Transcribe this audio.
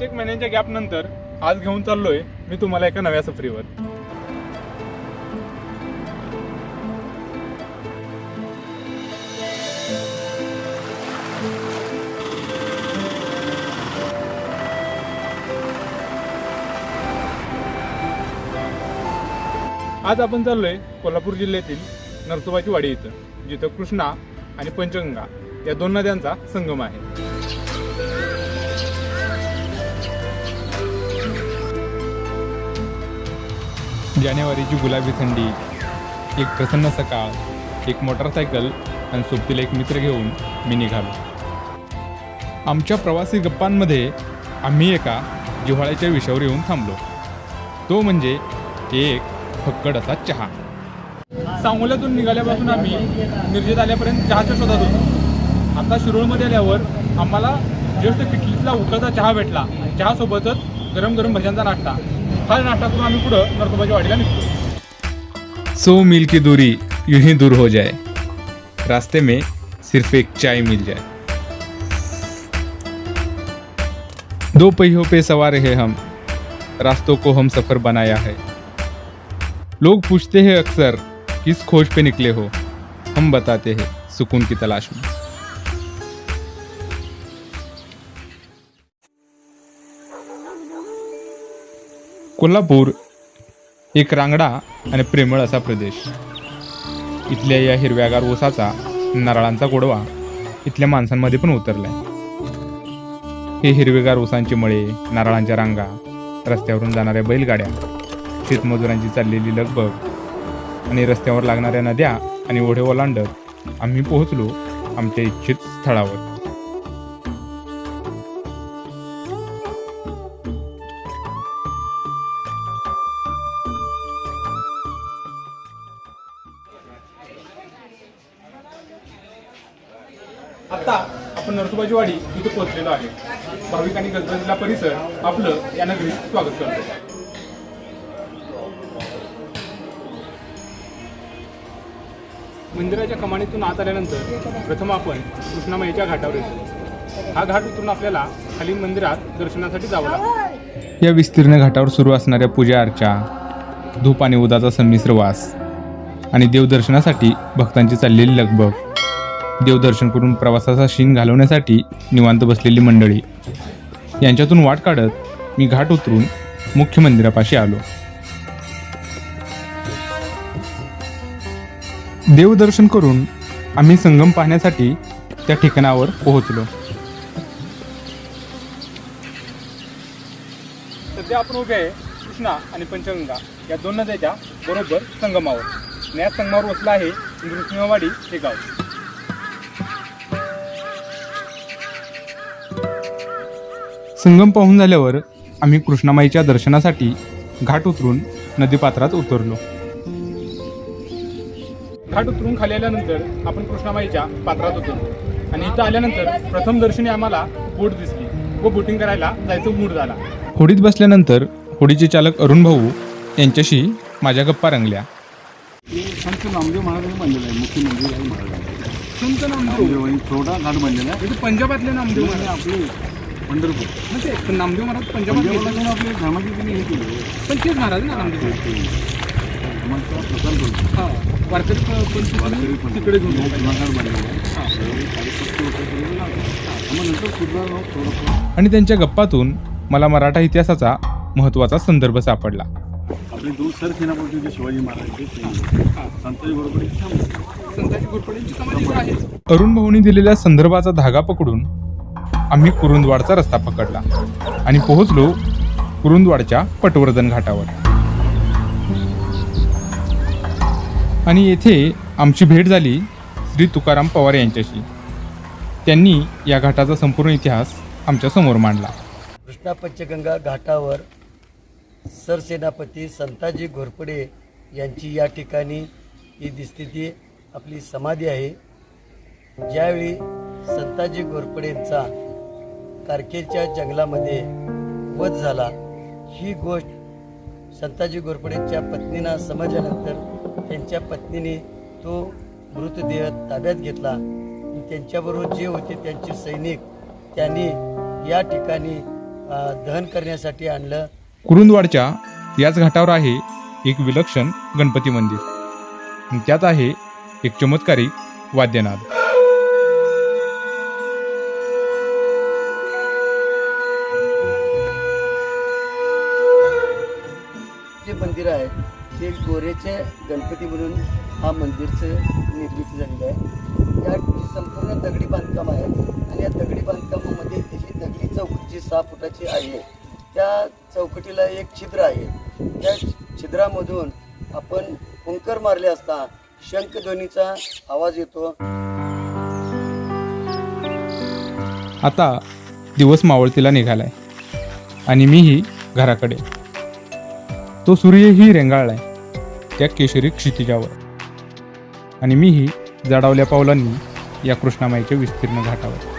कित्येक महिन्यांच्या गॅप नंतर आज घेऊन चाललोय मी तुम्हाला एका नव्या सफरीवर. आज आपण चाललोय कोल्हापूर जिल्ह्यातील नरसोबाची वाडी इथं, जिथं कृष्णा आणि पंचगंगा या दोन नद्यांचा संगम आहे. जानेवारीची गुलाबी थंडी, एक प्रसन्न सकाळ, एक मोटरसायकल आणि सोबतील एक मित्र घेऊन मी निघालो. आमच्या प्रवासी गप्पांमध्ये आम्ही एका जिव्हाळ्याच्या विषयावर येऊन थांबलो. तो म्हणजे एक फक्कड असा चहा. सांगोल्यातून निघाल्यापासून आम्ही मिरजेत आल्यापर्यंत चहाच्या शोधात होतो. आता शिरोळमध्ये आल्यावर आम्हाला जस्ट किटलीतला उकळता चहा भेटला. चहासोबतच गरम गरम भज्यांचा नाश्ता. हा नाश्ता करून आम्ही पुढं नरसोबाच्या वाडीला निघतो. 100 मील की दूरी यूं ही दूर हो जाए, रास्ते में सिर्फ एक चाय मिल जाए. दो पहियों पे सवार है हम, रास्तों को हम सफर बनाया है. लोग पूछते हैं अक्सर किस खोज पे निकले हो, हम बताते हैं सुकून की तलाश में. कोल्हापूर एक रांगडा आणि प्रेमळ असा प्रदेश. इथल्या या हिरव्यागार ऊसाचा, नारळांचा गोडवा इथल्या माणसांमध्ये पण उतरलाय. हे हिरवेगार ऊसांची मळे, नारळांच्या रांगा, रस्त्यावरून जाणाऱ्या बैलगाड्या, शेतमजुरांची चाललेली लगबग आणि रस्त्यावर लागणाऱ्या नद्या आणि ओढे ओलांडत आम्ही पोहोचलो आमच्या इच्छित स्थळावर. आता आपण नरसोबाची वाडी इथे पोहोचलेलो आहे. भाविक आणि गजबजलेला परिसर आपलं या नगरीत स्वागत करतो. मंदिराच्या कमानीतून आत आल्यानंतर प्रथम आपण कृष्णामाईच्या घाटावर येतो. हा घाट उतरून आपल्याला खाली मंदिरात दर्शनासाठी जावं लागतं. या विस्तीर्ण घाटावर सुरू असणाऱ्या पूजा अर्चा, धूप आणि उदाचा संमिश्र वास आणि देवदर्शनासाठी भक्तांची चाललेली लगबग, देवदर्शन करून प्रवासाचा शीण घालवण्यासाठी निवांत बसलेली मंडळी यांच्यातून वाट काढत मी घाट उतरून मुख्य मंदिरापाशी आलो. देवदर्शन करून आम्ही संगम पाहण्यासाठी त्या ठिकाणावर पोहोचलो. सध्या आपण उभे आहे कृष्णा आणि पंचगंगा या दोन नद्याच्या बरोबर संगमावर. या संगमावर वसलं आहे नृसिंहवाडी हे गाव. संगम पाहून झाल्यावर आम्ही कृष्णामाईच्या दर्शनासाठी घाट उतरून नदीपात्रात उतरलो. घाट उतरून खाली आल्यानंतर आपण कृष्णामाईच्या पात्रात उतरलो आणि इथं आल्यानंतर प्रथम दर्शनी आम्हाला बोट दिसली व बोटिंग करायला जायचं मूड झाला. होडीत बसल्यानंतर होडीचे चालक अरुण भाऊ यांच्याशी माझ्या गप्पा रंगल्या. संत नामदेव महाराजांनी बांधलेलं आहे, मुख्य मंदिर आहे महाराजांचं. संत नामदेव छोटा घाट बांधलेला आहे. पंजाबातले नामदेव महाराज आपले पंढरपूर म्हणजे नामदेव महाराज पंजाबात आपले धर्माची त्यांनी हे केलं. पण तेच महाराज ना नामदेव धर्माचा प्रसार करतो. हा वारकरी पण तिकडे घेऊन घाट बांधलेला आहे. 65 वर्षापूर्वी मग नंतर सुधारणा थोडंफार. आणि त्यांच्या गप्पातून मला मराठा इतिहासाचा महत्त्वाचा संदर्भ सापडला. आपले दोन सरसेनापती होते शिवाजी महाराज, संताजी घोरपडेंची समाधी आहे. अरुण भाऊंनी दिलेल्या संदर्भाचा धागा पकडून आम्ही कुरुंदवाडचा रस्ता पकडला आणि पोहोचलो कुरुंदवाडच्या पटवर्धन घाटावर. आणि येथे आमची भेट झाली श्री तुकाराम पवार यांच्याशी. त्यांनी या घाटाचा संपूर्ण इतिहास आमच्या समोर मांडला. कृष्णा पंचगंगा घाटावर सरसेनापती संताजी घोरपडे यांची या ठिकाणी ही दिसते ती आपली समाधी आहे. ज्यावेळी संताजी घोरपडेंचा कारकेलच्या जंगलामध्ये वध झाला, ही गोष्ट संताजी घोरपडेंच्या पत्नींना समजल्यानंतर त्यांच्या पत्नीने तो मृतदेह ताब्यात घेतला. त्यांच्याबरोबर जे होते त्यांचे सैनिक त्यांनी या ठिकाणी दहन करण्यासाठी आणलं. कुरुंदवाडच्या याच घाटावर आहे एक विलक्षण गणपती मंदिर आणि त्यात आहे एक चमत्कारिक वाद्यनाद. जे मंदिर आहे ते गोरेचे गणपती म्हणून हा मंदिरचं निर्मिती झालेली आहे. या संपूर्ण दगडी बांधकाम आहे आणि या दगडी बांधकामामध्ये त्याची दगडी चौकट जी 6 फुटाची आहे त्या चौकटीला एक छिद्र आहे. त्या छिद्रामधून आपण हुंकर मारले असता शंखध्वनीचा आवाज येतो. आता दिवस मावळतीला निघालाय आणि मीही घराकडे. तो सूर्यही रेंगाळलाय त्या केशरी क्षितिजावर आणि मीही जडावल्या पावलांनी या कृष्णामाईच्या विस्तीर्ण घाटावर.